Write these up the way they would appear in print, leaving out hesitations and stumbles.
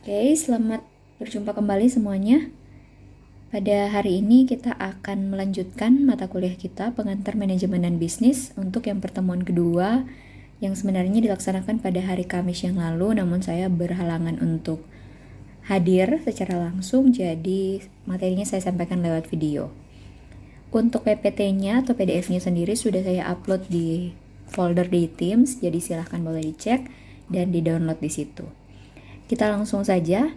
Oke, selamat berjumpa kembali semuanya. Pada hari ini kita akan melanjutkan mata kuliah kita pengantar manajemen dan bisnis untuk yang pertemuan kedua yang sebenarnya dilaksanakan pada hari Kamis yang lalu, namun saya berhalangan untuk hadir secara langsung, jadi materinya saya sampaikan lewat video. Untuk PPT-nya atau PDF-nya sendiri sudah saya upload di folder di Teams, jadi silahkan boleh dicek dan di-download di situ. Kita langsung saja.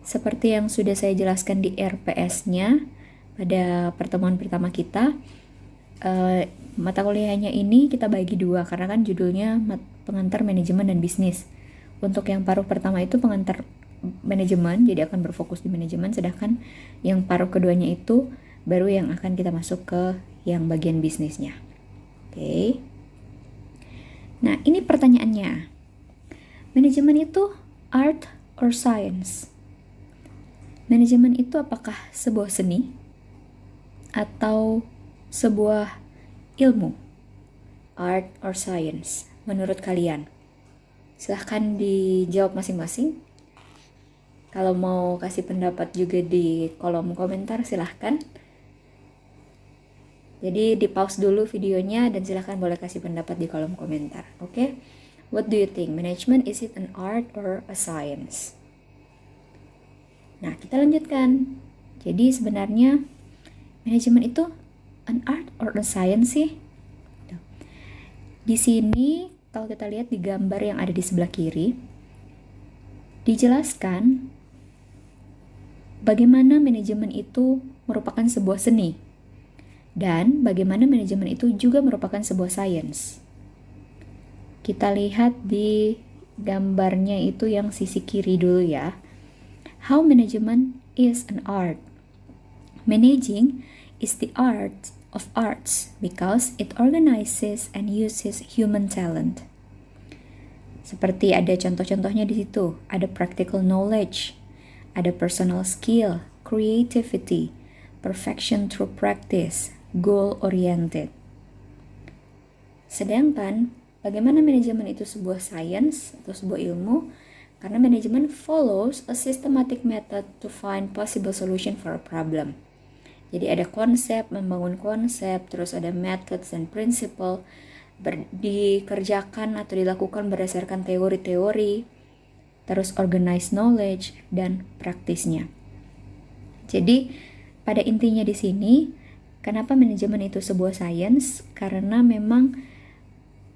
Seperti yang sudah saya jelaskan di RPS-nya pada pertemuan pertama kita, mata kuliahnya ini kita bagi dua karena kan judulnya pengantar manajemen dan bisnis. Untuk yang paruh pertama itu pengantar manajemen, jadi akan berfokus di manajemen, sedangkan yang paruh keduanya itu baru yang akan kita masuk ke yang bagian bisnisnya. Oke. Nah, ini pertanyaannya. Manajemen itu art or science? Manajemen itu apakah sebuah seni atau sebuah ilmu? Art or science, menurut kalian? Silahkan dijawab masing-masing. Kalau mau kasih pendapat juga di kolom komentar, silahkan. Jadi di pause dulu videonya dan silahkan boleh kasih pendapat di kolom komentar. Oke? What do you think? Management, is it an art or a science? Nah, kita lanjutkan. Jadi sebenarnya manajemen itu an art or a science sih? Di sini kalau kita lihat di gambar yang ada di sebelah kiri, dijelaskan bagaimana manajemen itu merupakan sebuah seni dan bagaimana manajemen itu juga merupakan sebuah science. Kita lihat di gambarnya itu yang sisi kiri dulu ya. How management is an art. Managing is the art of arts because it organizes and uses human talent. Seperti ada contoh-contohnya di situ. Ada practical knowledge, ada personal skill, creativity, perfection through practice, goal-oriented. Sedangkan bagaimana manajemen itu sebuah science atau sebuah ilmu? Karena manajemen follows a systematic method to find possible solution for a problem. Jadi ada konsep, membangun konsep, terus ada methods dan principle, dikerjakan atau dilakukan berdasarkan teori-teori, terus organize knowledge dan praktisnya. Jadi pada intinya di sini, kenapa manajemen itu sebuah science? Karena memang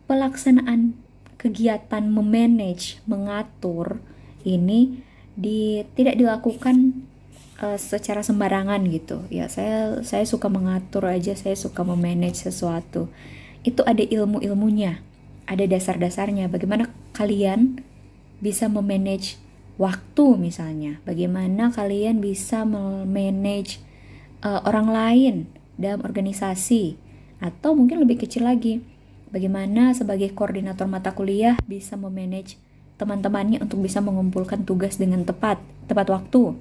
pelaksanaan kegiatan memanage, mengatur ini tidak dilakukan secara sembarangan gitu. Ya, saya suka mengatur aja, saya suka memanage sesuatu. Itu ada ilmu-ilmunya, ada dasar-dasarnya. Bagaimana kalian bisa memanage waktu misalnya, bagaimana kalian bisa memanage orang lain dalam organisasi, atau mungkin lebih kecil lagi, bagaimana sebagai koordinator mata kuliah bisa memanage teman-temannya untuk bisa mengumpulkan tugas dengan tepat waktu.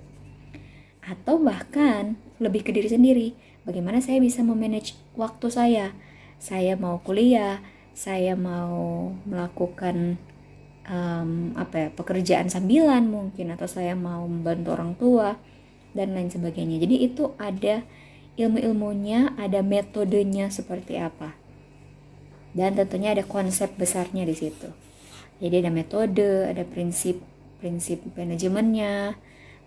Atau bahkan lebih ke diri sendiri, bagaimana saya bisa memanage waktu saya. Saya mau kuliah, saya mau melakukan pekerjaan sambilan mungkin, atau saya mau membantu orang tua dan lain sebagainya. Jadi itu ada ilmu-ilmunya, ada metodenya seperti apa. Dan tentunya ada konsep besarnya di situ. Jadi ada metode, ada prinsip manajemennya,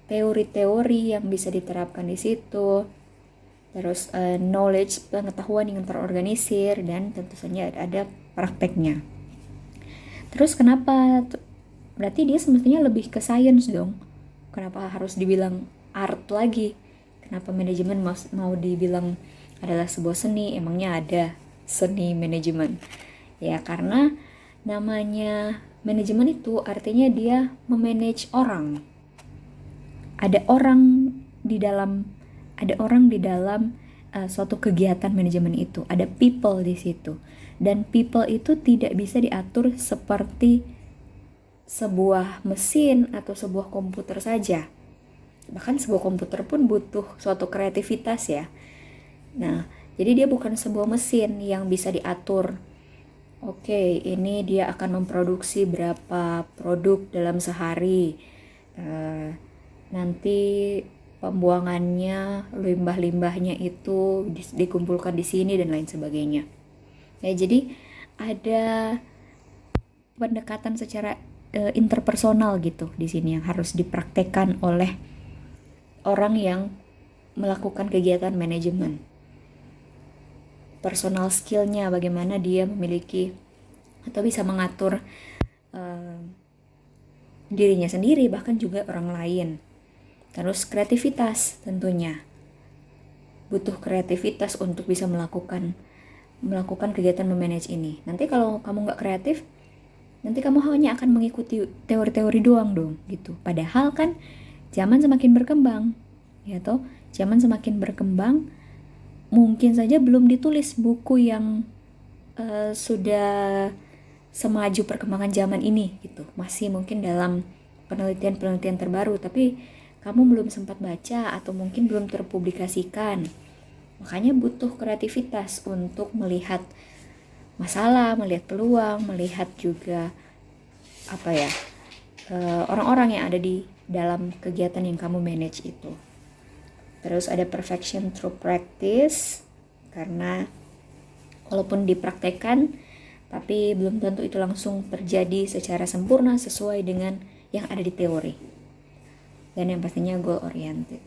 teori-teori yang bisa diterapkan di situ, terus knowledge, pengetahuan yang terorganisir, dan tentu saja ada prakteknya. Terus kenapa? Berarti dia semestinya lebih ke science dong. Kenapa harus dibilang art lagi? Kenapa manajemen mau dibilang adalah sebuah seni? Emangnya ada seni manajemen? Ya karena namanya manajemen itu artinya dia memanage orang. Ada orang di dalam suatu kegiatan manajemen itu. Ada people di situ. Dan people itu tidak bisa diatur seperti sebuah mesin atau sebuah komputer saja. Bahkan sebuah komputer pun butuh suatu kreativitas ya. Nah, jadi dia bukan sebuah mesin yang bisa diatur. Oke, ini dia akan memproduksi berapa produk dalam sehari. nanti pembuangannya, limbah-limbahnya itu dikumpulkan di sini dan lain sebagainya. Ya, jadi ada pendekatan secara interpersonal gitu di sini yang harus dipraktekkan oleh orang yang melakukan kegiatan manajemen. Personal skillnya, bagaimana dia memiliki atau bisa mengatur dirinya sendiri, bahkan juga orang lain. Terus kreativitas tentunya. Butuh kreativitas untuk bisa melakukan kegiatan memanage ini. Nanti kalau kamu nggak kreatif, nanti kamu hanya akan mengikuti teori-teori doang dong gitu. Padahal kan zaman semakin berkembang, ya toh, zaman semakin berkembang, mungkin saja belum ditulis buku yang sudah semaju perkembangan zaman ini gitu. Masih mungkin dalam penelitian-penelitian terbaru, tapi kamu belum sempat baca atau mungkin belum terpublikasikan. Makanya butuh kreativitas untuk melihat masalah, melihat peluang, melihat juga orang-orang yang ada di dalam kegiatan yang kamu manage itu. Terus ada perfection through practice, karena walaupun dipraktekkan tapi belum tentu itu langsung terjadi secara sempurna sesuai dengan yang ada di teori. Dan yang pastinya goal oriented.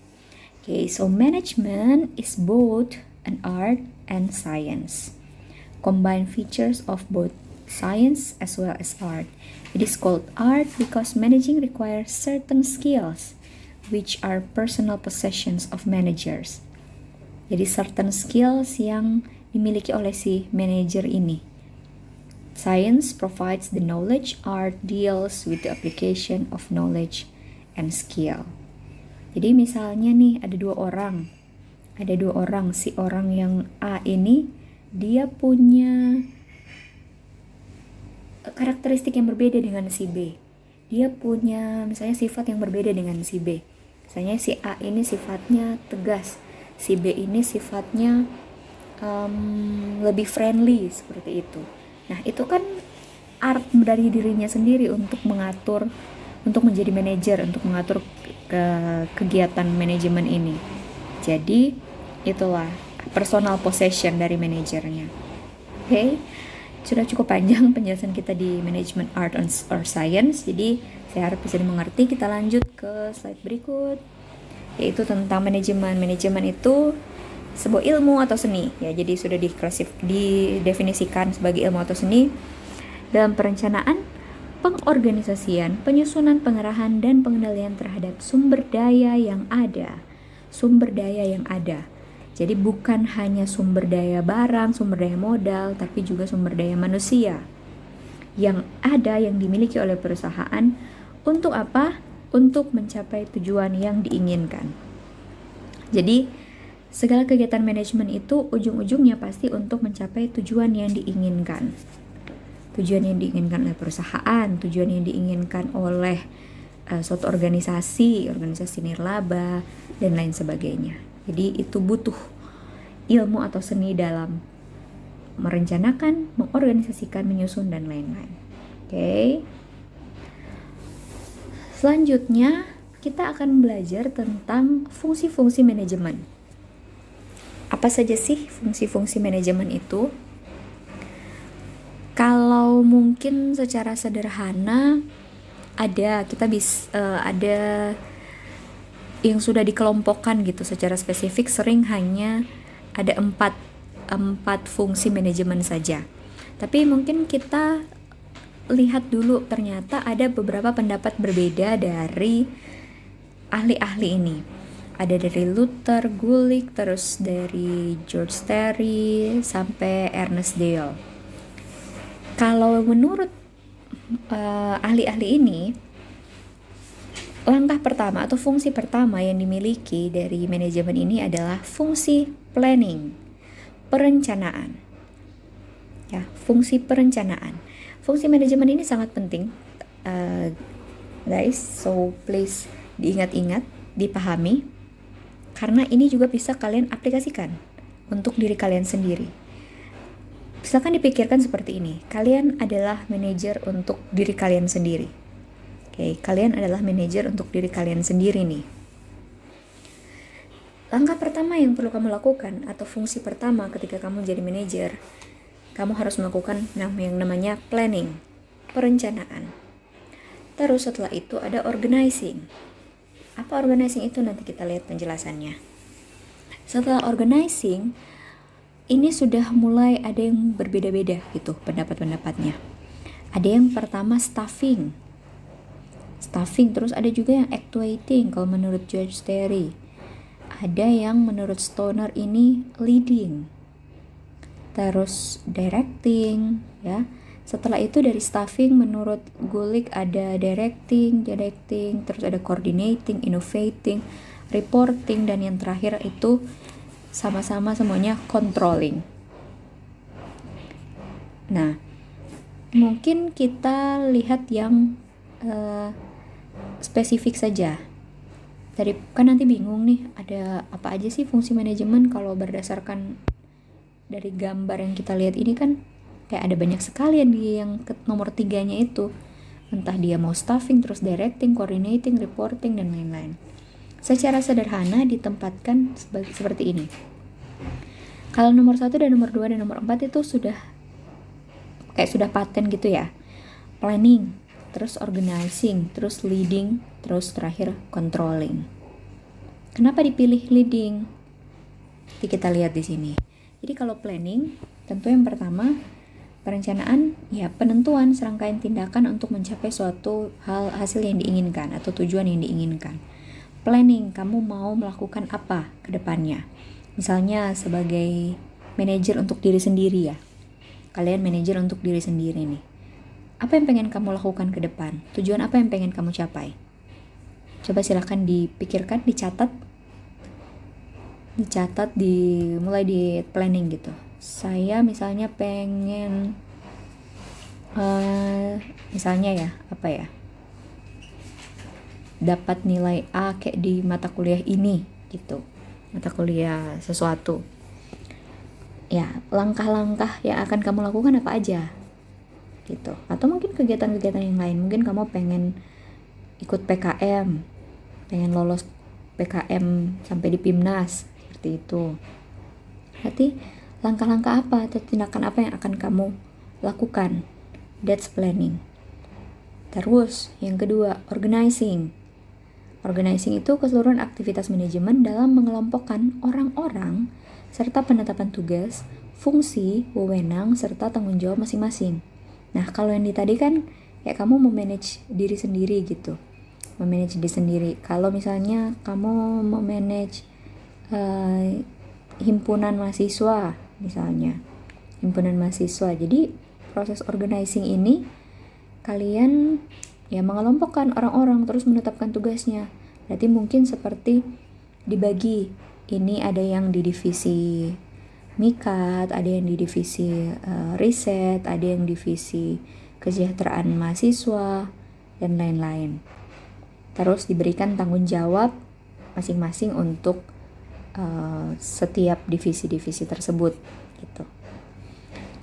Okay, so management is both an art and science. Combine features of both science as well as art. It is called art because managing requires certain skills, which are personal possessions of managers. Jadi certain skills yang dimiliki oleh si manager ini. Science provides the knowledge, art deals with the application of knowledge and skill. Jadi misalnya nih ada dua orang, si orang yang A ini dia punya karakteristik yang berbeda dengan si B. Dia punya misalnya sifat yang berbeda dengan si B. Misalnya si A ini sifatnya tegas, si B ini sifatnya lebih friendly seperti itu. Nah itu kan art dari dirinya sendiri untuk mengatur, untuk menjadi manajer, untuk mengatur kegiatan manajemen ini. Jadi itulah personal possession dari manajernya. Oke, sudah cukup panjang penjelasan kita di management art or science. Jadi saya harap bisa dimengerti. Kita lanjut ke slide berikut, yaitu tentang manajemen. Manajemen itu sebuah ilmu atau seni. Ya, jadi sudah didefinisikan sebagai ilmu atau seni dalam perencanaan, pengorganisasian, penyusunan, pengerahan, dan pengendalian terhadap sumber daya yang ada. Jadi bukan hanya sumber daya barang, sumber daya modal, tapi juga sumber daya manusia yang ada, yang dimiliki oleh perusahaan. Untuk apa? Untuk mencapai tujuan yang diinginkan. Jadi segala kegiatan manajemen itu ujung-ujungnya pasti untuk mencapai tujuan yang diinginkan. Tujuan yang diinginkan oleh perusahaan, tujuan yang diinginkan oleh suatu organisasi nirlaba, dan lain sebagainya. Jadi itu butuh ilmu atau seni dalam merencanakan, mengorganisasikan, menyusun, dan lain-lain. Oke. Selanjutnya kita akan belajar tentang fungsi-fungsi manajemen. Apa saja sih fungsi-fungsi manajemen itu? Kalau mungkin secara sederhana ada yang sudah dikelompokkan gitu secara spesifik, sering hanya ada empat fungsi manajemen saja. Tapi mungkin kita lihat dulu, ternyata ada beberapa pendapat berbeda dari ahli-ahli ini. Ada dari Luther, Gulick, terus dari George Terry sampai Ernest Dale. Kalau menurut ahli-ahli ini, langkah pertama atau fungsi pertama yang dimiliki dari manajemen ini adalah fungsi planning, perencanaan. Ya, fungsi perencanaan. Fungsi manajemen ini sangat penting, guys. So please diingat-ingat, dipahami, karena ini juga bisa kalian aplikasikan untuk diri kalian sendiri. Misalkan dipikirkan seperti ini, kalian adalah manajer untuk diri kalian sendiri. Oke, kalian adalah manajer untuk diri kalian sendiri nih. Langkah pertama yang perlu kamu lakukan atau fungsi pertama ketika kamu jadi manajer, kamu harus melakukan yang namanya planning, perencanaan. Terus setelah itu ada organizing. Apa organizing itu? Nanti kita lihat penjelasannya. Setelah organizing, ini sudah mulai ada yang berbeda-beda gitu pendapat-pendapatnya. Ada yang pertama staffing, terus ada juga yang actuating kalau menurut George Terry. Ada yang menurut Stoner ini leading, terus directing ya. Setelah itu dari staffing menurut Gulick ada directing, terus ada coordinating, innovating, reporting, dan yang terakhir itu sama-sama semuanya controlling. Nah, mungkin kita lihat yang spesifik saja. Tadi kan nanti bingung nih, ada apa aja sih fungsi manajemen kalau berdasarkan dari gambar yang kita lihat ini kan kayak ada banyak sekali yang nomor 3-nya itu. Entah dia mau staffing, terus directing, coordinating, reporting, dan lain-lain. Secara sederhana ditempatkan seperti ini. Kalau nomor 1 dan nomor 2 dan nomor 4 itu sudah paten gitu ya. Planning, terus organizing, terus leading, terus terakhir controlling. Kenapa dipilih leading? Nanti kita lihat di sini. Jadi kalau planning, tentu yang pertama perencanaan, ya penentuan serangkaian tindakan untuk mencapai suatu hasil yang diinginkan atau tujuan yang diinginkan. Planning, kamu mau melakukan apa ke depannya? Misalnya sebagai manajer untuk diri sendiri ya. Kalian manajer untuk diri sendiri nih. Apa yang pengen kamu lakukan ke depan? Tujuan apa yang pengen kamu capai? Coba silakan dipikirkan, mulai di planning gitu. Saya misalnya pengen misalnya ya, dapat nilai A kayak di mata kuliah ini gitu, mata kuliah sesuatu ya. Langkah-langkah yang akan kamu lakukan apa aja gitu. Atau mungkin kegiatan-kegiatan yang lain, mungkin kamu pengen ikut PKM, pengen lolos PKM sampai di PIMNAS, seperti itu. Berarti langkah-langkah apa atau tindakan apa yang akan kamu lakukan? That's planning. Terus yang kedua, organizing. Organizing itu keseluruhan aktivitas manajemen dalam mengelompokkan orang-orang serta penetapan tugas, fungsi, wewenang, serta tanggung jawab masing-masing. Nah, kalau yang tadi kan kayak kamu memanage diri sendiri gitu. Memanage diri sendiri. Kalau misalnya kamu memanage himpunan mahasiswa misalnya, jadi proses organizing ini kalian ya mengelompokkan orang-orang terus menetapkan tugasnya. Berarti mungkin seperti dibagi, ini ada yang di divisi mikat, ada yang di divisi riset, ada yang divisi kesejahteraan mahasiswa, dan lain-lain. Terus diberikan tanggung jawab masing-masing untuk setiap divisi-divisi tersebut gitu.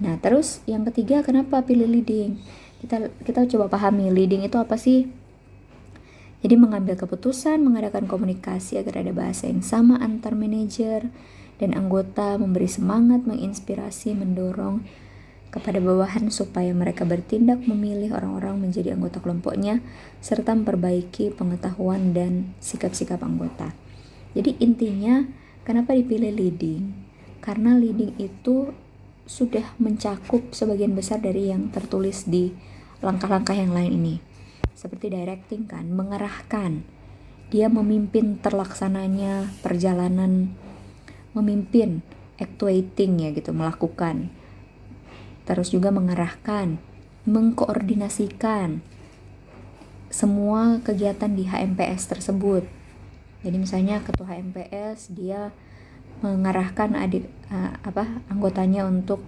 Nah, terus yang ketiga, kenapa pilih leading? Kita coba pahami leading itu apa sih? Jadi mengambil keputusan, mengadakan komunikasi agar ada bahasa yang sama antar manajer dan anggota, memberi semangat, menginspirasi, mendorong kepada bawahan supaya mereka bertindak, memilih orang-orang menjadi anggota kelompoknya, serta memperbaiki pengetahuan dan sikap-sikap anggota. Jadi intinya, kenapa dipilih leading? Karena leading itu sudah mencakup sebagian besar dari yang tertulis di langkah-langkah yang lain ini. Seperti directing kan, mengarahkan. Dia memimpin terlaksananya perjalanan, memimpin, actuating ya gitu, melakukan. Terus juga mengarahkan, mengkoordinasikan semua kegiatan di HMPS tersebut. Jadi misalnya ketua HMPS dia mengarahkan anggotanya untuk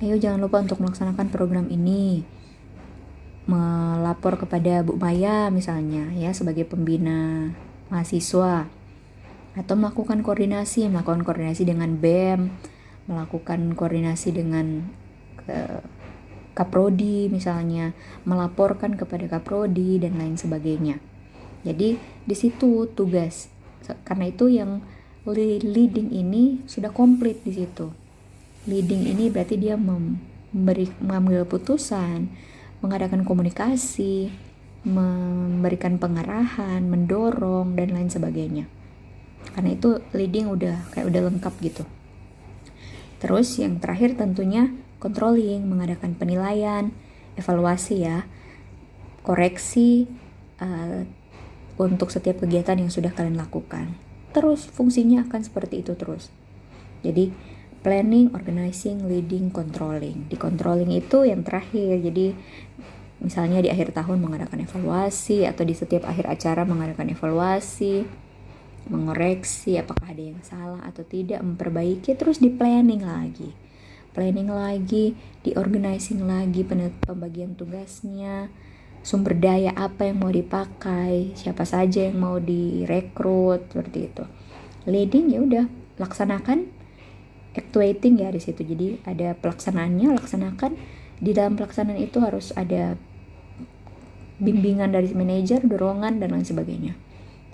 ayo jangan lupa untuk melaksanakan program ini, melapor kepada Bu Maya misalnya ya sebagai pembina mahasiswa, atau melakukan koordinasi dengan BEM, melakukan koordinasi dengan kaprodi misalnya, melaporkan kepada kaprodi dan lain sebagainya. Jadi di situ tugas. Karena itu yang leading ini sudah komplit di situ. Leading ini berarti dia mengambil putusan, mengadakan komunikasi, memberikan pengarahan, mendorong dan lain sebagainya. Karena itu leading udah lengkap gitu. Terus yang terakhir tentunya controlling, mengadakan penilaian, evaluasi ya, koreksi untuk setiap kegiatan yang sudah kalian lakukan. Terus fungsinya akan seperti itu terus. Jadi planning, organizing, leading, controlling. Di controlling itu yang terakhir. Jadi misalnya di akhir tahun mengadakan evaluasi, atau di setiap akhir acara mengadakan evaluasi, mengoreksi apakah ada yang salah atau tidak, memperbaiki, terus di planning lagi, di organizing lagi, pembagian tugasnya, sumber daya apa yang mau dipakai, siapa saja yang mau direkrut, seperti itu. Leading ya udah laksanakan, actuating ya di situ. Jadi ada pelaksanaannya, laksanakan. Di dalam pelaksanaan itu harus ada bimbingan dari manajer, dorongan dan lain sebagainya.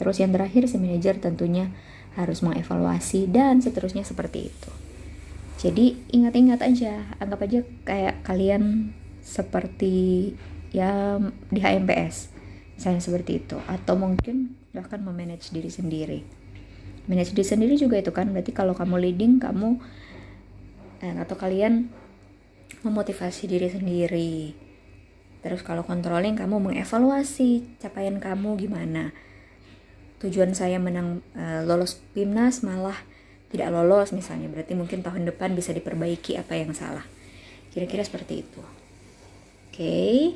Terus yang terakhir si manajer tentunya harus mengevaluasi dan seterusnya seperti itu. Jadi ingat-ingat aja, anggap aja kayak kalian seperti ya di HMPS misalnya seperti itu, atau mungkin bahkan memanage diri sendiri. Manage diri sendiri juga itu kan berarti kalau kamu leading, kamu atau kalian memotivasi diri sendiri. Terus kalau controlling, kamu mengevaluasi capaian kamu gimana. Tujuan saya menang lolos PIMNAS malah tidak lolos misalnya, berarti mungkin tahun depan bisa diperbaiki apa yang salah. Kira-kira seperti itu. Oke.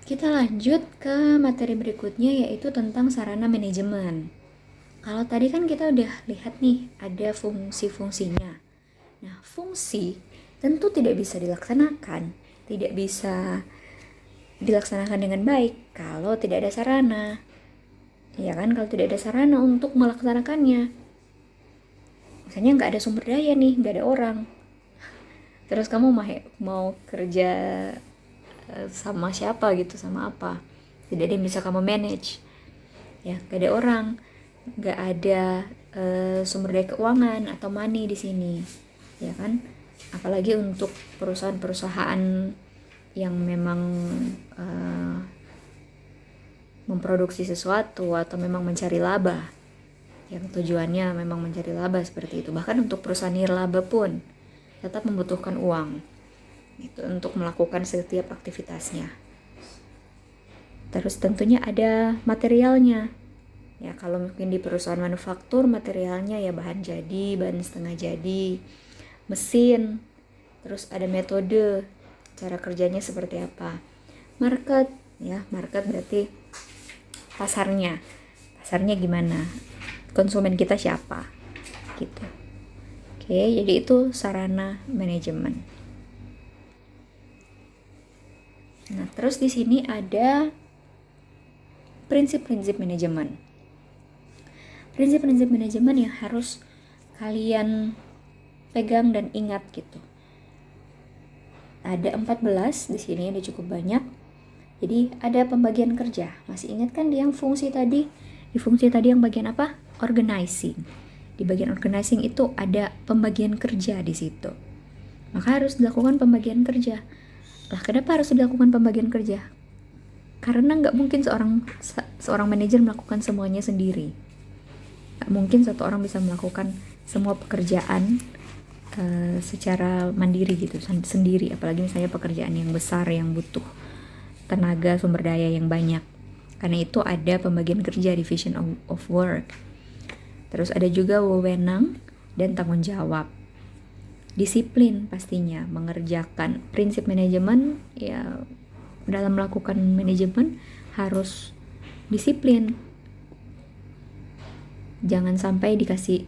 Kita lanjut ke materi berikutnya, yaitu tentang sarana manajemen. Kalau tadi kan kita udah lihat nih ada fungsi-fungsinya. Nah, fungsi tentu tidak bisa dilaksanakan, tidak bisa dilaksanakan dengan baik kalau tidak ada sarana. Ya kan, kalau tidak ada sarana untuk melaksanakannya. Misalnya nggak ada sumber daya nih, nggak ada orang. Terus kamu mau kerja sama siapa gitu, sama apa? Tidak ada yang bisa kamu manage. Ya, nggak ada orang, nggak ada sumber daya keuangan atau money di sini. Ya kan? Apalagi untuk perusahaan-perusahaan yang memang memproduksi sesuatu atau memang mencari laba, yang tujuannya memang mencari laba seperti itu. Bahkan untuk perusahaan nirlaba pun tetap membutuhkan uang itu untuk melakukan setiap aktivitasnya. Terus tentunya ada materialnya. Ya, kalau mungkin di perusahaan manufaktur, materialnya ya bahan jadi, bahan setengah jadi, mesin. Terus ada metode, cara kerjanya seperti apa. Market, ya, market berarti pasarnya gimana, konsumen kita siapa gitu. Oke, jadi itu sarana manajemen. Nah, terus di sini ada prinsip-prinsip manajemen. Prinsip-prinsip manajemen yang harus kalian pegang dan ingat gitu. Ada 14 di sini, ada cukup banyak. Jadi ada pembagian kerja. Masih ingat kan yang fungsi tadi? Di fungsi tadi yang bagian apa? Organizing. Di bagian organizing itu ada pembagian kerja di situ. Maka harus dilakukan pembagian kerja. Lah, kenapa harus dilakukan pembagian kerja? Karena nggak mungkin seorang manajer melakukan semuanya sendiri. Nggak mungkin satu orang bisa melakukan semua pekerjaan secara mandiri gitu, sendiri. Apalagi misalnya pekerjaan yang besar yang butuh tenaga sumber daya yang banyak. Karena itu ada pembagian kerja, division of work. Terus ada juga wewenang dan tanggung jawab. Disiplin pastinya mengerjakan prinsip manajemen ya, dalam melakukan manajemen harus disiplin. Jangan sampai dikasih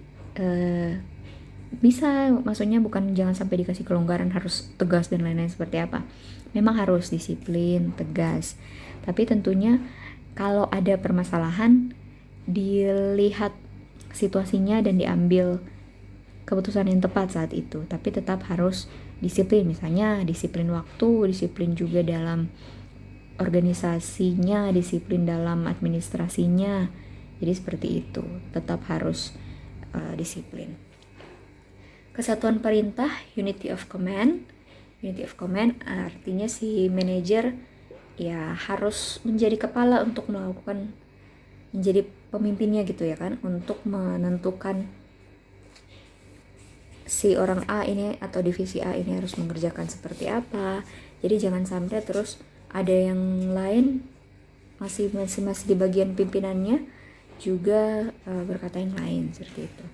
maksudnya bukan jangan sampai dikasih kelonggaran harus tegas dan lain-lain seperti apa. Memang harus disiplin, tegas. Tapi tentunya kalau ada permasalahan, dilihat situasinya dan diambil keputusan yang tepat saat itu, tapi tetap harus disiplin, misalnya disiplin waktu, disiplin juga dalam organisasinya, disiplin dalam administrasinya. Jadi seperti itu, tetap harus disiplin. Kesatuan perintah, unity of command. Unity of command artinya si manajer ya harus menjadi kepala untuk melakukan, menjadi pemimpinnya gitu ya kan, untuk menentukan si orang A ini atau divisi A ini harus mengerjakan seperti apa. Jadi jangan sampai terus ada yang lain masih di bagian pimpinannya juga berkata yang lain, seperti itu.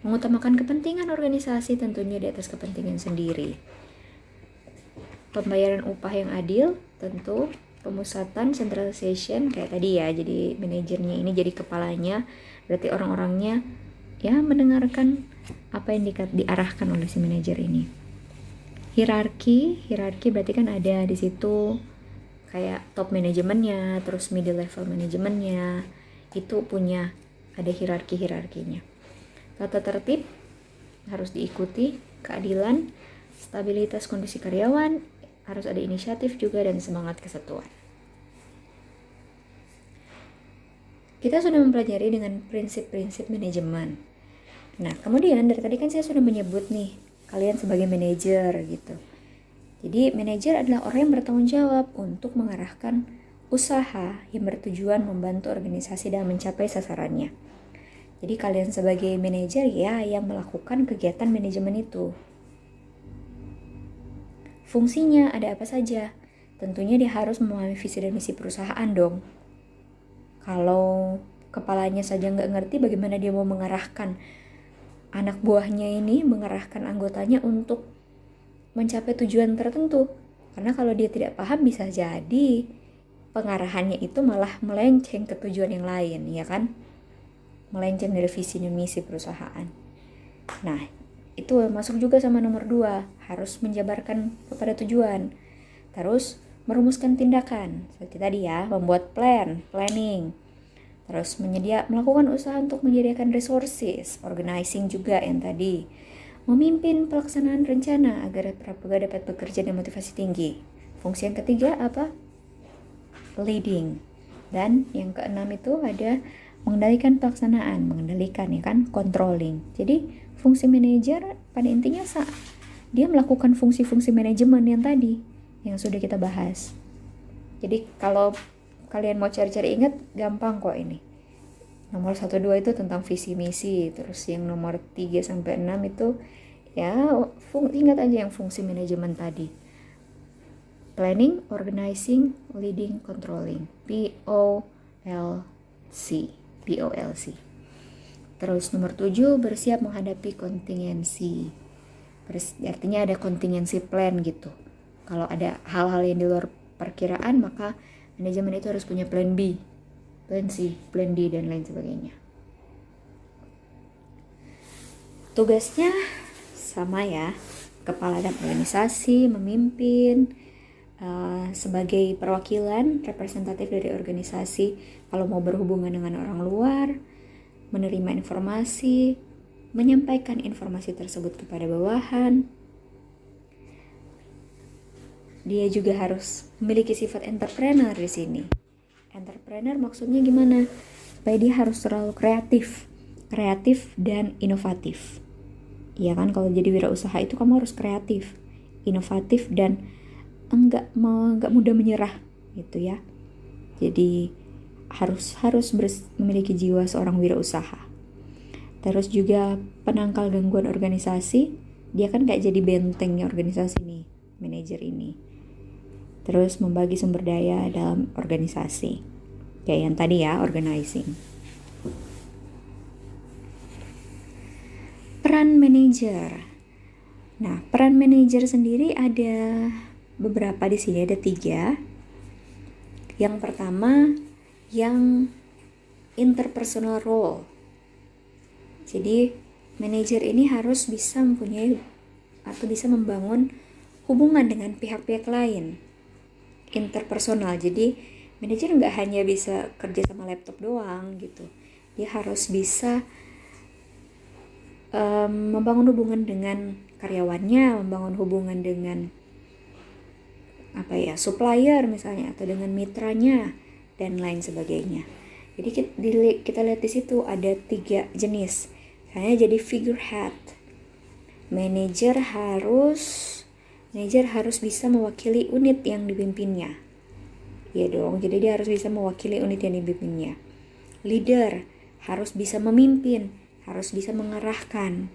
Mengutamakan kepentingan organisasi tentunya di atas kepentingan sendiri. Pembayaran upah yang adil, tentu pemusatan, centralization kayak tadi ya, jadi manajernya ini jadi kepalanya, berarti orang-orangnya ya mendengarkan apa yang diarahkan oleh si manajer ini. Hierarki berarti kan ada di situ kayak top manajemennya, terus middle level manajemennya, itu punya ada hierarkinya. Tata tertib harus diikuti, keadilan, stabilitas kondisi karyawan, harus ada inisiatif juga dan semangat kesatuan. Kita sudah mempelajari dengan prinsip-prinsip manajemen. Nah, kemudian dari tadi kan saya sudah menyebut nih, kalian sebagai manajer gitu. Jadi manajer adalah orang yang bertanggung jawab untuk mengarahkan usaha yang bertujuan membantu organisasi dalam mencapai sasarannya. Jadi kalian sebagai manajer ya yang melakukan kegiatan manajemen itu. Fungsinya ada apa saja? Tentunya dia harus memahami visi dan misi perusahaan dong. Kalau kepalanya saja nggak ngerti, bagaimana dia mau mengarahkan anak buahnya ini, mengarahkan anggotanya untuk mencapai tujuan tertentu? Karena kalau dia tidak paham, bisa jadi pengarahannya itu malah melenceng ke tujuan yang lain, ya kan? Melenceng dari visi dan misi perusahaan. Nah, itu masuk juga sama nomor 2, harus menjabarkan kepada tujuan. Terus merumuskan tindakan, seperti tadi ya, membuat planning. Terus melakukan usaha untuk menyediakan resources, organizing juga yang tadi. Memimpin pelaksanaan rencana agar para pegawai dapat bekerja dengan motivasi tinggi. Fungsi yang ketiga apa? Leading. Dan yang keenam itu ada mengendalikan pelaksanaan, mengendalikan ya kan, controlling. Jadi fungsi manajer pada intinya dia melakukan fungsi-fungsi manajemen yang tadi yang sudah kita bahas. Jadi kalau kalian mau cari-cari ingat, gampang kok ini. Nomor 1, 2 itu tentang visi misi, terus yang nomor 3 sampai 6 itu ya ingat aja yang fungsi manajemen tadi. Planning, organizing, leading, controlling. POLC. Terus nomor 7, bersiap menghadapi kontingensi. Artinya ada kontingensi plan gitu. Kalau ada hal-hal yang di luar perkiraan, maka manajemen itu harus punya plan B, plan C, plan D, dan lain sebagainya. Tugasnya sama ya, kepala dan organisasi, memimpin, sebagai perwakilan representatif dari organisasi kalau mau berhubungan dengan orang luar, menerima informasi, menyampaikan informasi tersebut kepada bawahan. Dia juga harus memiliki sifat entrepreneur di sini. Entrepreneur maksudnya gimana? Supaya dia harus selalu kreatif dan inovatif. Iya kan, kalau jadi wirausaha itu kamu harus kreatif, inovatif, dan enggak mudah menyerah gitu ya. Jadi harus memiliki jiwa seorang wirausaha. Terus juga penangkal gangguan organisasi, dia kan kayak jadi bentengnya organisasi nih, manajer ini. Terus membagi sumber daya dalam organisasi, kayak yang tadi ya, organizing. Peran manajer. Nah, peran manajer sendiri ada beberapa di sini, ada 3. Yang pertama, yang interpersonal role. Jadi manajer ini harus bisa mempunyai atau bisa membangun hubungan dengan pihak-pihak lain, interpersonal. Jadi manajer nggak hanya bisa kerja sama laptop doang gitu, dia harus bisa membangun hubungan dengan karyawannya, membangun hubungan dengan supplier misalnya, atau dengan mitranya dan lain sebagainya. Jadi kita lihat di situ ada 3 jenis. Misalnya jadi figurehead. Manajer harus bisa mewakili unit yang dipimpinnya. Ya dong, jadi dia harus bisa mewakili unit yang dipimpinnya. Leader harus bisa memimpin, harus bisa mengarahkan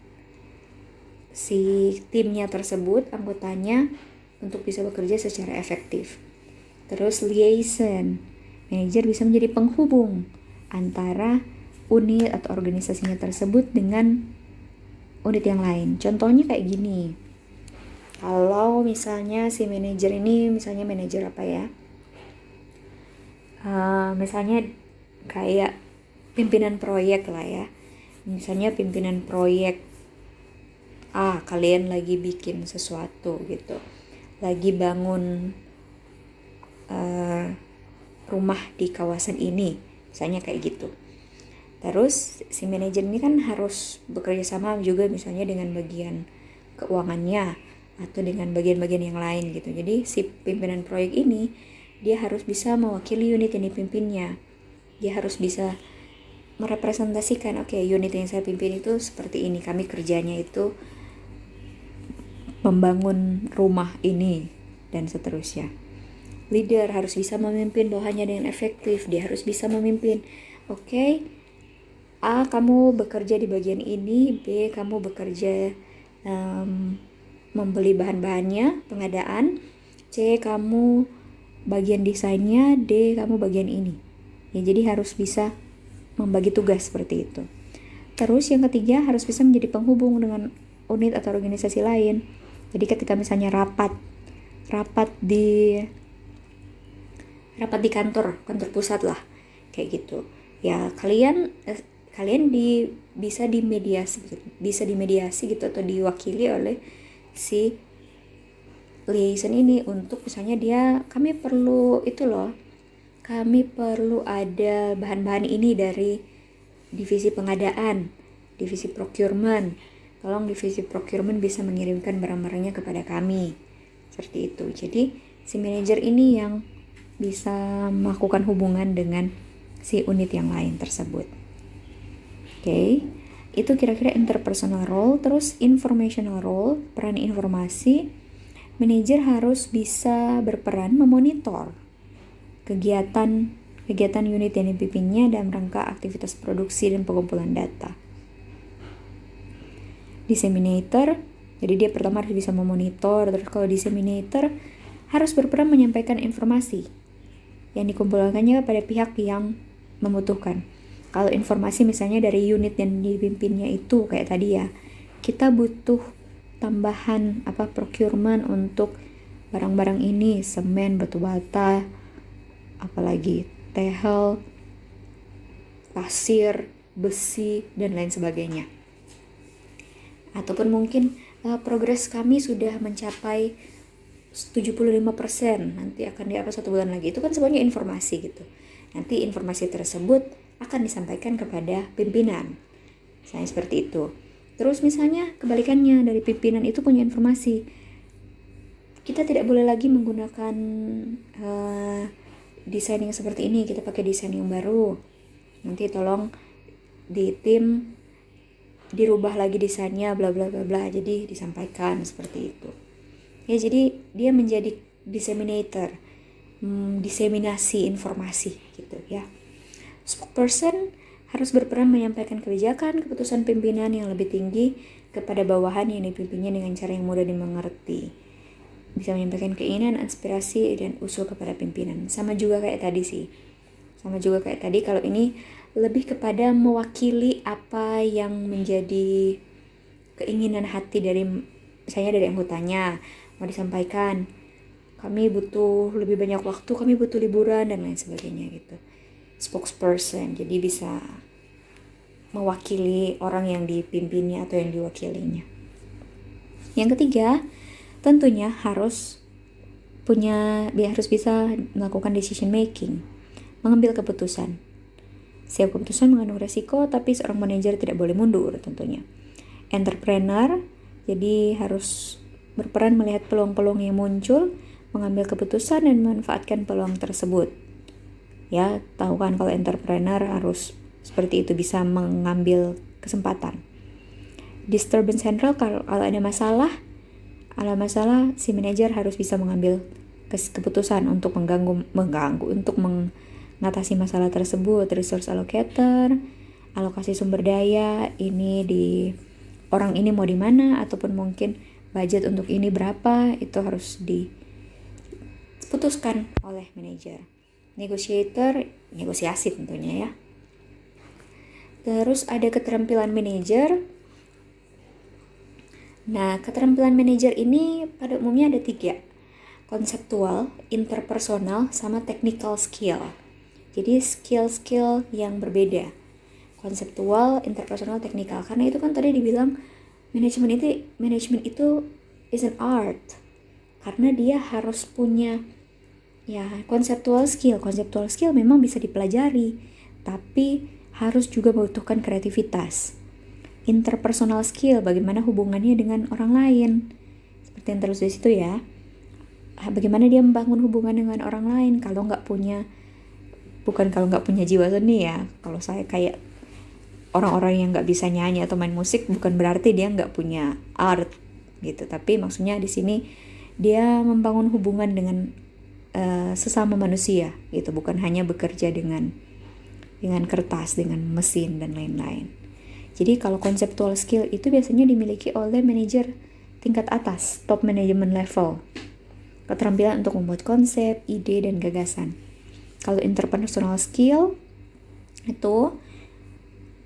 si timnya tersebut, anggotanya, untuk bisa bekerja secara efektif. Terus liaison, manajer bisa menjadi penghubung antara unit atau organisasinya tersebut dengan unit yang lain. Contohnya kayak gini. Kalau misalnya si manajer ini, misalnya manajer misalnya kayak pimpinan proyek lah ya. Misalnya pimpinan proyek kalian lagi bikin sesuatu gitu. Lagi bangun rumah di kawasan ini, misalnya kayak gitu. Terus si manajer ini kan harus bekerja sama juga misalnya dengan bagian keuangannya atau dengan bagian-bagian yang lain gitu. Jadi si pimpinan proyek ini dia harus bisa mewakili unit yang dipimpinnya. Dia harus bisa merepresentasikan, unit yang saya pimpin itu seperti ini. Kami kerjanya itu membangun rumah ini dan seterusnya. Leader harus bisa memimpin bawahannya dengan efektif. Dia harus bisa memimpin. A, kamu bekerja di bagian ini. B, kamu bekerja membeli bahan-bahannya, pengadaan. C, kamu bagian desainnya. D, kamu bagian ini. Ya, jadi harus bisa membagi tugas seperti itu. Terus yang ketiga, harus bisa menjadi penghubung dengan unit atau organisasi lain. Jadi ketika misalnya rapat di kantor pusat lah, kayak gitu. Ya kalian bisa dimediasi gitu, atau diwakili oleh si liaison ini untuk misalnya kami perlu ada bahan-bahan ini dari divisi pengadaan, divisi procurement. Tolong divisi procurement bisa mengirimkan barang-barangnya kepada kami. Seperti itu. Jadi si manajer ini yang bisa melakukan hubungan dengan si unit yang lain tersebut. Itu kira-kira interpersonal role. Terus informational role, peran informasi. Manajer harus bisa berperan memonitor kegiatan unit yang dipimpinnya dalam rangka aktivitas produksi dan pengumpulan data. Disseminator, jadi dia pertama harus bisa memonitor. Terus kalau disseminator harus berperan menyampaikan informasi yang dikumpulkannya pada pihak yang membutuhkan. Kalau informasi misalnya dari unit yang dipimpinnya itu kayak tadi ya, kita butuh tambahan procurement untuk barang-barang ini, semen, batu bata, apalagi tehel, pasir, besi, dan lain sebagainya. Ataupun mungkin progres kami sudah mencapai 75%, nanti akan di 1 bulan lagi. Itu kan semuanya informasi gitu. Nanti informasi tersebut akan disampaikan kepada pimpinan. Misalnya seperti itu. Terus misalnya kebalikannya, dari pimpinan itu punya informasi. Kita tidak boleh lagi menggunakan desain yang seperti ini, kita pakai desain yang baru. Nanti tolong di tim dirubah lagi desainnya, bla bla bla bla. Jadi disampaikan seperti itu. Ya, jadi dia menjadi disseminator, diseminasi informasi gitu ya. Spokesperson harus berperan menyampaikan kebijakan, keputusan pimpinan yang lebih tinggi kepada bawahan yang dipimpinnya dengan cara yang mudah dimengerti. Bisa menyampaikan keinginan, aspirasi, dan usul kepada pimpinan. Sama juga kayak tadi, kalau ini lebih kepada mewakili apa yang menjadi keinginan hati dari anggotanya, mau disampaikan. Kami butuh lebih banyak waktu, kami butuh liburan, dan lain sebagainya gitu. Spokesperson, jadi bisa mewakili orang yang dipimpinnya atau yang diwakilinya. Yang ketiga, tentunya harus bisa melakukan decision making, mengambil keputusan. Setiap keputusan mengandung resiko, tapi seorang manajer tidak boleh mundur tentunya. entrepreneur, jadi harus berperan melihat peluang-peluang yang muncul, mengambil keputusan dan memanfaatkan peluang tersebut. Ya, tahu kan kalau entrepreneur harus seperti itu, bisa mengambil kesempatan. Disturbance central, kalau ada masalah si manajer harus bisa mengambil keputusan untuk untuk mengatasi masalah tersebut. Resource allocator, alokasi sumber daya, ini orang ini mau di mana, ataupun mungkin budget untuk ini berapa, itu harus diputuskan oleh manajer. Negotiator, negosiasi tentunya ya. Terus ada keterampilan manajer. Nah, keterampilan manajer ini pada umumnya ada 3. Konseptual, interpersonal, sama technical skill. Jadi skill-skill yang berbeda. Konseptual, interpersonal, technical. Karena itu kan tadi dibilang manajemen itu is an art. Karena dia harus punya konseptual skill memang bisa dipelajari, tapi harus juga membutuhkan kreativitas. Interpersonal skill, bagaimana hubungannya dengan orang lain, seperti yang terus di situ ya. Bagaimana dia membangun hubungan dengan orang lain kalau nggak punya jiwa seni ya. Kalau saya kayak orang-orang yang nggak bisa nyanyi atau main musik, bukan berarti dia nggak punya art gitu, tapi maksudnya di sini dia membangun hubungan dengan sesama manusia gitu, bukan hanya bekerja dengan kertas, dengan mesin dan lain-lain. Jadi kalau conceptual skill itu biasanya dimiliki oleh manajer tingkat atas, top management level. Keterampilan untuk membuat konsep, ide, dan gagasan. Kalau interpersonal skill itu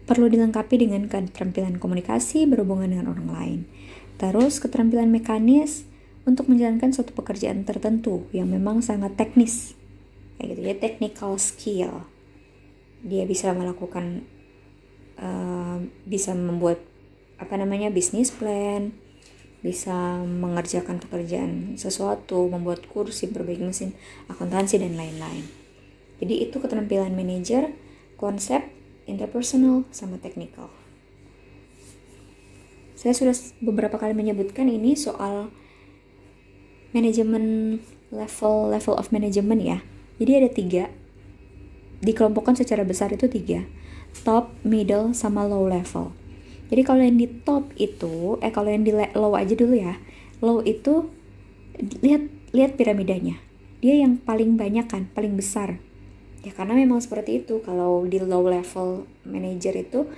perlu dilengkapi dengan keterampilan komunikasi, berhubungan dengan orang lain. Terus keterampilan mekanis untuk menjalankan suatu pekerjaan tertentu yang memang sangat teknis, kayak gitu ya, technical skill. Dia bisa melakukan, bisa membuat bisnis plan, bisa mengerjakan pekerjaan sesuatu, membuat kursi, perbaiki mesin, akuntansi dan lain-lain. Jadi itu keterampilan manajer, konsep, interpersonal, sama technical. Saya sudah beberapa kali menyebutkan ini soal manajemen, level of management ya. Jadi ada 3, dikelompokkan secara besar itu 3, top, middle, sama low level. Jadi kalau yang di top itu, kalau yang di low aja dulu ya. Low itu lihat piramidanya, dia yang paling banyak kan, paling besar ya, karena memang seperti itu. Kalau di low level manager itu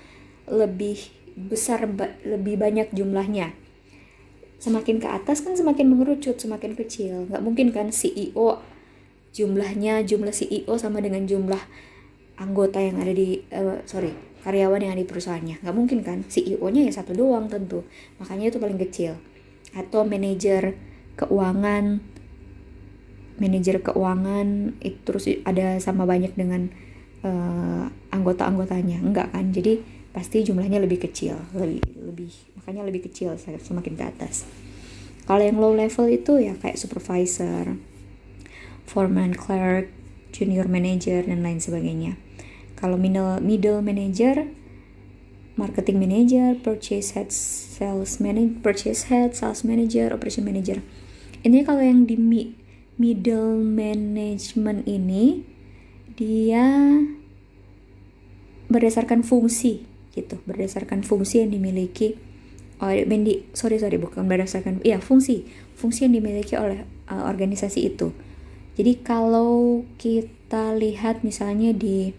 lebih besar, lebih banyak jumlahnya. Semakin ke atas kan semakin mengerucut, semakin kecil. Nggak mungkin kan CEO jumlah CEO sama dengan jumlah anggota yang ada di karyawan yang ada di perusahaannya. Nggak mungkin kan, CEO-nya ya 1 doang tentu, makanya itu paling kecil. Atau manajer keuangan itu terus ada sama banyak dengan anggota-anggotanya, enggak kan? Jadi pasti jumlahnya lebih kecil, makanya lebih kecil semakin ke atas. Kalau yang low level itu ya kayak supervisor, foreman, clerk, junior manager dan lain sebagainya. Kalau middle manager, marketing manager, purchase head, sales manager, operation manager. Ini kalau yang di middle management ini dia berdasarkan fungsi gitu, berdasarkan fungsi yang dimiliki fungsi yang dimiliki oleh organisasi itu. Jadi kalau kita lihat misalnya di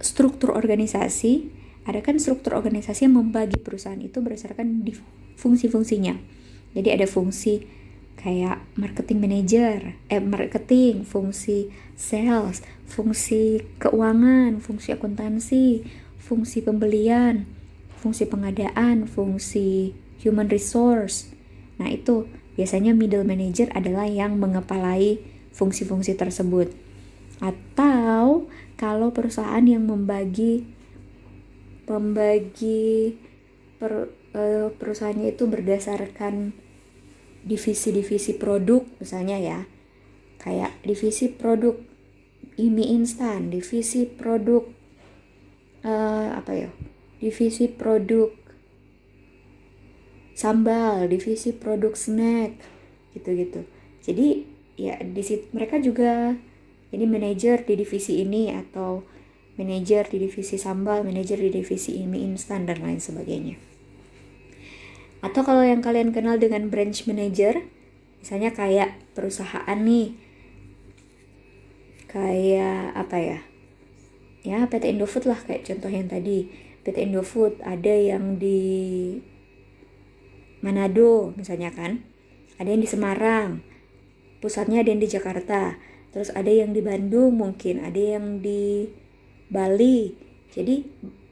struktur organisasi, ada kan struktur organisasi yang membagi perusahaan itu berdasarkan di fungsi-fungsinya. Jadi ada fungsi kayak marketing manager, fungsi sales, fungsi keuangan, fungsi akuntansi, fungsi pembelian, fungsi pengadaan, fungsi human resource. Nah itu biasanya middle manager adalah yang mengepalai fungsi-fungsi tersebut. Atau kalau perusahaan yang membagi perusahaannya itu berdasarkan divisi-divisi produk misalnya ya, kayak divisi produk mie instan, divisi produk divisi produk sambal, divisi produk snack, gitu-gitu. Jadi ya di situ mereka juga ini manajer di divisi ini, atau manajer di divisi sambal, manajer di divisi mie instan, dan lain sebagainya. Atau kalau yang kalian kenal dengan branch manager, misalnya kayak perusahaan nih, kayak apa ya, PT Indofood lah, kayak contoh yang tadi. PT Indofood ada yang di Manado misalnya kan, ada yang di Semarang, pusatnya ada yang di Jakarta, terus ada yang di Bandung, mungkin ada yang di Bali. Jadi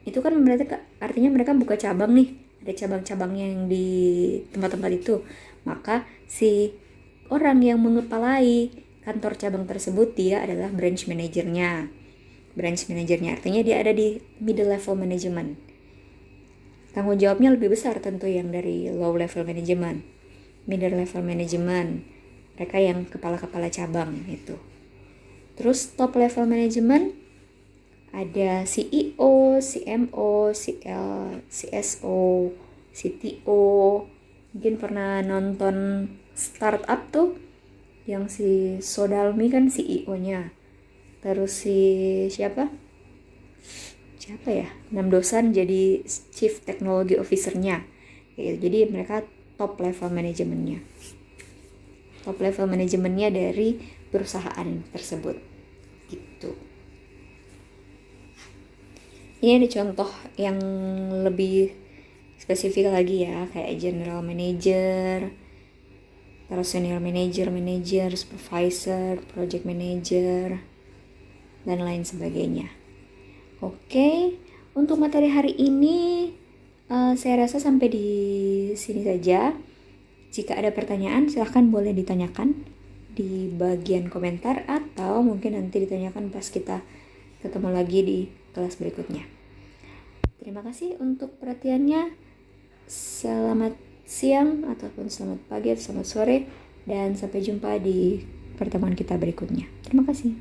itu kan mereka, artinya mereka buka cabang nih, ada cabang-cabangnya yang di tempat-tempat itu. Maka si orang yang mengepalai kantor cabang tersebut, dia adalah branch manajernya. Branch manajernya artinya dia ada di middle level management. Tanggung jawabnya lebih besar tentu yang dari low level management, middle level management, mereka yang kepala-kepala cabang itu. Terus top level management ada CEO, CMO, CL, CSO, CTO. Mungkin pernah nonton startup tuh, yang si Sodalmi kan CEO-nya. Terus si siapa ya, Namdosan jadi Chief Technology Officer-nya. Jadi mereka top level manajemennya. Top level manajemennya dari perusahaan tersebut. Gitu. Ini ada contoh yang lebih spesifik lagi ya, kayak general manager, terus senior manager, supervisor, project manager, dan lain sebagainya. Oke, untuk materi hari ini saya rasa sampai di sini saja. Jika ada pertanyaan, silahkan boleh ditanyakan di bagian komentar, atau mungkin nanti ditanyakan pas kita ketemu lagi di kelas berikutnya. Terima kasih untuk perhatiannya. Selamat siang, ataupun selamat pagi, atau selamat sore, dan sampai jumpa di pertemuan kita berikutnya. Terima kasih.